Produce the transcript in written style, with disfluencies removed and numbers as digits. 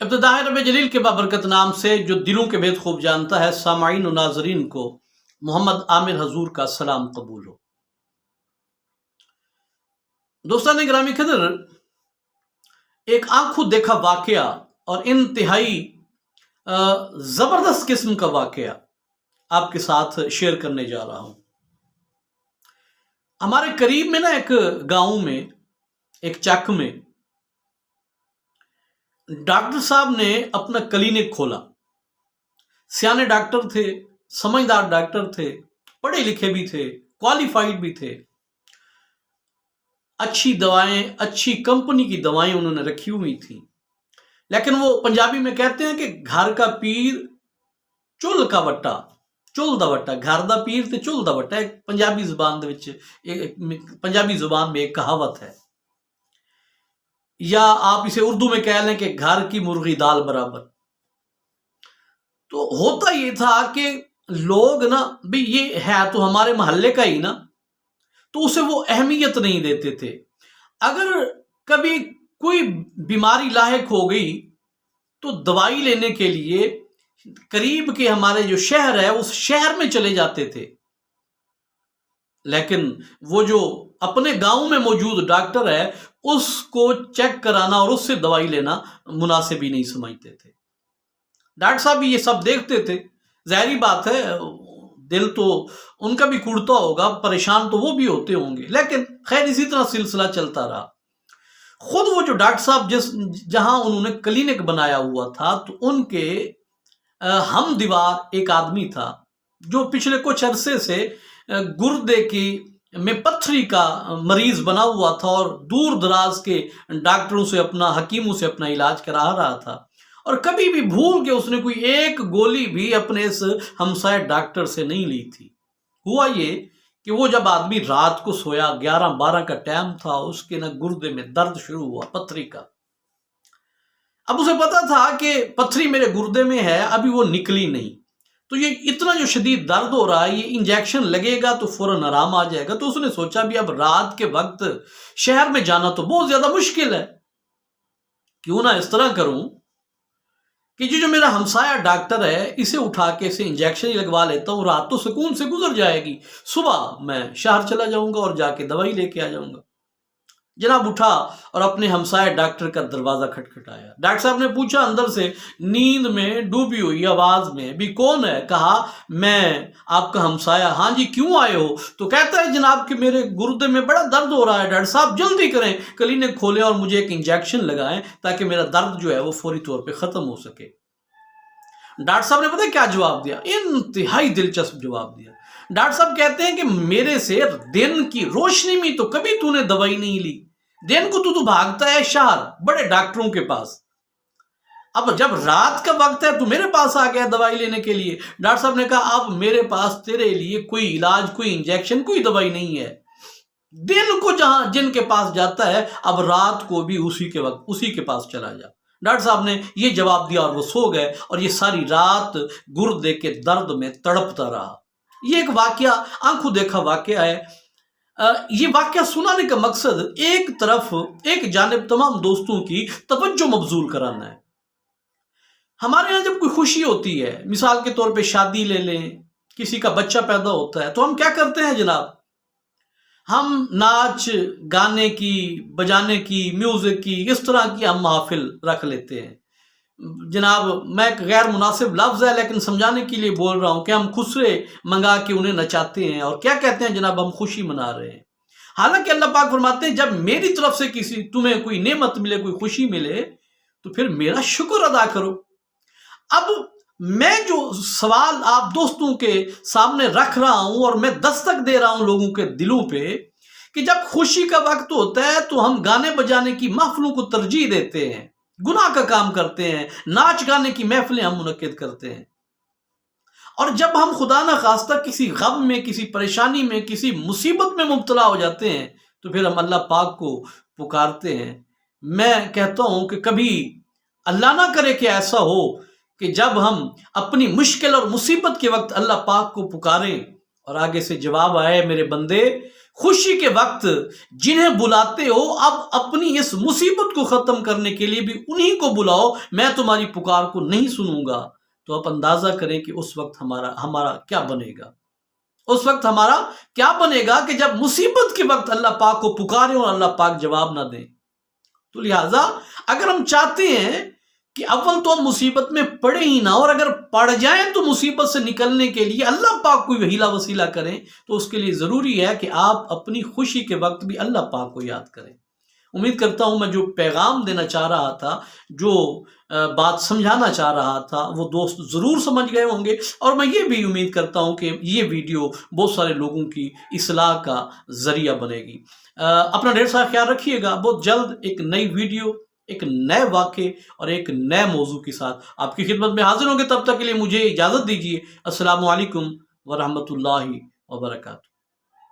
ابتدا ہے رب جلیل کے بابرکت نام سے جو دلوں کے بھید خوب جانتا ہے۔ سامعین و ناظرین کو محمد عامر حضور کا سلام قبول ہو۔ دوستان گرامی قدر، ایک آنکھوں دیکھا واقعہ اور انتہائی زبردست قسم کا واقعہ آپ کے ساتھ شیئر کرنے جا رہا ہوں۔ ہمارے قریب میں ایک گاؤں میں، ایک چک میں ڈاکٹر صاحب نے اپنا کلینک کھولا۔ سیانے ڈاکٹر تھے، سمجھدار ڈاکٹر تھے، پڑھے لکھے بھی تھے، کوالیفائڈ بھی تھے۔ اچھی دوائیں، اچھی کمپنی کی دوائیں انہوں نے رکھی ہوئی تھیں، لیکن وہ پنجابی میں کہتے ہیں کہ گھر کا پیر چل کا وٹا، چل دا وٹا، گھر دا پیر تے چل دا وٹا۔ ایک پنجابی زبان میں ایک کہاوت ہے، یا آپ اسے اردو میں کہہ لیں کہ گھر کی مرغی دال برابر۔ تو ہوتا یہ تھا کہ لوگ بھی یہ ہے تو ہمارے محلے کا ہی تو اسے وہ اہمیت نہیں دیتے تھے۔ اگر کبھی کوئی بیماری لاحق ہو گئی تو دوائی لینے کے لیے قریب کے ہمارے جو شہر ہے اس شہر میں چلے جاتے تھے، لیکن وہ جو اپنے گاؤں میں موجود ڈاکٹر ہے اس کو چیک کرانا اور اس سے دوائی لینا مناسب ہی نہیں سمجھتے تھے۔ ڈاکٹر صاحب بھی یہ سب دیکھتے تھے، ظاہری بات ہے دل تو ان کا بھی کڑتا ہوگا، پریشان تو وہ بھی ہوتے ہوں گے، لیکن خیر اسی طرح سلسلہ چلتا رہا۔ خود وہ جو ڈاکٹر صاحب جہاں انہوں نے کلینک بنایا ہوا تھا تو ان کے ہم دیوار ایک آدمی تھا جو پچھلے کچھ عرصے سے گردے کی میں پتھری کا مریض بنا ہوا تھا اور دور دراز کے ڈاکٹروں سے حکیموں سے اپنا علاج کرا رہا تھا، اور کبھی بھی بھول کے اس نے کوئی ایک گولی بھی اپنے اس ہمسائے ڈاکٹر سے نہیں لی تھی۔ ہوا یہ کہ وہ جب آدمی رات کو سویا، 11-12 کا ٹائم تھا، اس کے گردے میں درد شروع ہوا پتھری کا۔ اب اسے پتا تھا کہ پتھری میرے گردے میں ہے، ابھی وہ نکلی نہیں، تو یہ اتنا جو شدید درد ہو رہا ہے، یہ انجیکشن لگے گا تو فوراً آرام آ جائے گا۔ تو اس نے سوچا بھی اب رات کے وقت شہر میں جانا تو بہت زیادہ مشکل ہے، کیوں نہ اس طرح کروں کہ جو میرا ہمسایہ ڈاکٹر ہے اسے اٹھا کے اسے انجیکشن ہی لگوا لیتا ہوں، رات تو سکون سے گزر جائے گی، صبح میں شہر چلا جاؤں گا اور جا کے دوائی لے کے آ جاؤں گا۔ جناب اٹھا اور اپنے ہمسایہ ڈاکٹر کا دروازہ کھٹکھٹایا۔ ڈاکٹر صاحب نے پوچھا اندر سے نیند میں ڈوبی ہوئی آواز میں بھی، کون ہے؟ کہا میں آپ کا ہمسایہ۔ ہاں جی، کیوں آئے ہو؟ تو کہتا ہے جناب کہ میرے گردے میں بڑا درد ہو رہا ہے، ڈاکٹر صاحب جلدی کریں، کلینک کھولیں اور مجھے ایک انجیکشن لگائیں تاکہ میرا درد جو ہے وہ فوری طور پہ ختم ہو سکے۔ ڈاکٹر صاحب نے پتہ کیا جواب دیا؟ انتہائی دلچسپ جواب دیا۔ ڈاکٹر صاحب کہتے ہیں کہ میرے سے دن کی روشنی میں تو کبھی تو نے دوائی نہیں لی، دن کو تو بھاگتا ہے شہر بڑے ڈاکٹروں کے پاس، اب جب رات کا وقت ہے تو میرے پاس آ گیا دوائی لینے کے لیے۔ ڈاکٹر صاحب نے کہا اب میرے پاس تیرے لیے کوئی علاج، کوئی انجیکشن، کوئی دوائی نہیں ہے، دن کو جن کے پاس جاتا ہے اب رات کو بھی اسی کے پاس چلا جا۔ ڈاکٹر صاحب نے یہ جواب دیا اور وہ سو گئے، اور یہ ساری رات گردے کے درد میں تڑپتا رہا۔ یہ ایک واقعہ، آنکھوں دیکھا واقعہ ہے۔ یہ واقعہ سنانے کا مقصد ایک جانب تمام دوستوں کی توجہ مبذول کرانا ہے۔ ہمارے ہاں جب کوئی خوشی ہوتی ہے، مثال کے طور پہ شادی لے لیں، کسی کا بچہ پیدا ہوتا ہے، تو ہم کیا کرتے ہیں جناب؟ ہم ناچ گانے کی، بجانے کی، میوزک کی، اس طرح کی ہم محافل رکھ لیتے ہیں۔ جناب میں ایک غیر مناسب لفظ ہے لیکن سمجھانے کے لیے بول رہا ہوں کہ ہم خسرے منگا کے انہیں نچاتے ہیں اور کیا کہتے ہیں جناب، ہم خوشی منا رہے ہیں۔ حالانکہ اللہ پاک فرماتے ہیں جب میری طرف سے تمہیں کوئی نعمت ملے، کوئی خوشی ملے تو پھر میرا شکر ادا کرو۔ اب میں جو سوال آپ دوستوں کے سامنے رکھ رہا ہوں اور میں دستک دے رہا ہوں لوگوں کے دلوں پہ کہ جب خوشی کا وقت ہوتا ہے تو ہم گانے بجانے کی محفلوں کو ترجیح دیتے ہیں، گناہ کا کام کرتے ہیں، ناچ گانے کی محفلیں ہم منعقد کرتے ہیں، اور جب ہم خدا نہ خواستہ کسی غم میں، کسی پریشانی میں، کسی مصیبت میں مبتلا ہو جاتے ہیں تو پھر ہم اللہ پاک کو پکارتے ہیں۔ میں کہتا ہوں کہ کبھی اللہ نہ کرے کہ ایسا ہو کہ جب ہم اپنی مشکل اور مصیبت کے وقت اللہ پاک کو پکاریں اور آگے سے جواب آئے میرے بندے خوشی کے وقت جنہیں بلاتے ہو اب اپنی اس مصیبت کو ختم کرنے کے لیے بھی انہی کو بلاؤ، میں تمہاری پکار کو نہیں سنوں گا۔ تو آپ اندازہ کریں کہ اس وقت ہمارا کیا بنے گا، اس وقت ہمارا کیا بنے گا کہ جب مصیبت کے وقت اللہ پاک کو پکارے اور اللہ پاک جواب نہ دیں۔ تو لہٰذا اگر ہم چاہتے ہیں کہ اول تو ہم مصیبت میں پڑے ہی نہ، اور اگر پڑ جائیں تو مصیبت سے نکلنے کے لیے اللہ پاک کوئی ہیلا وسیلہ کریں، تو اس کے لیے ضروری ہے کہ آپ اپنی خوشی کے وقت بھی اللہ پاک کو یاد کریں۔ امید کرتا ہوں میں جو پیغام دینا چاہ رہا تھا، جو بات سمجھانا چاہ رہا تھا، وہ دوست ضرور سمجھ گئے ہوں گے، اور میں یہ بھی امید کرتا ہوں کہ یہ ویڈیو بہت سارے لوگوں کی اصلاح کا ذریعہ بنے گی۔ اپنا ڈھیر سارا خیال رکھیے گا۔ بہت جلد ایک نئی ویڈیو، ایک نئے واقعے اور ایک نئے موضوع کے ساتھ آپ کی خدمت میں حاضر ہوں گے۔ تب تک کے لیے مجھے اجازت دیجیے۔ السلام علیکم ورحمۃ اللہ وبرکاتہ۔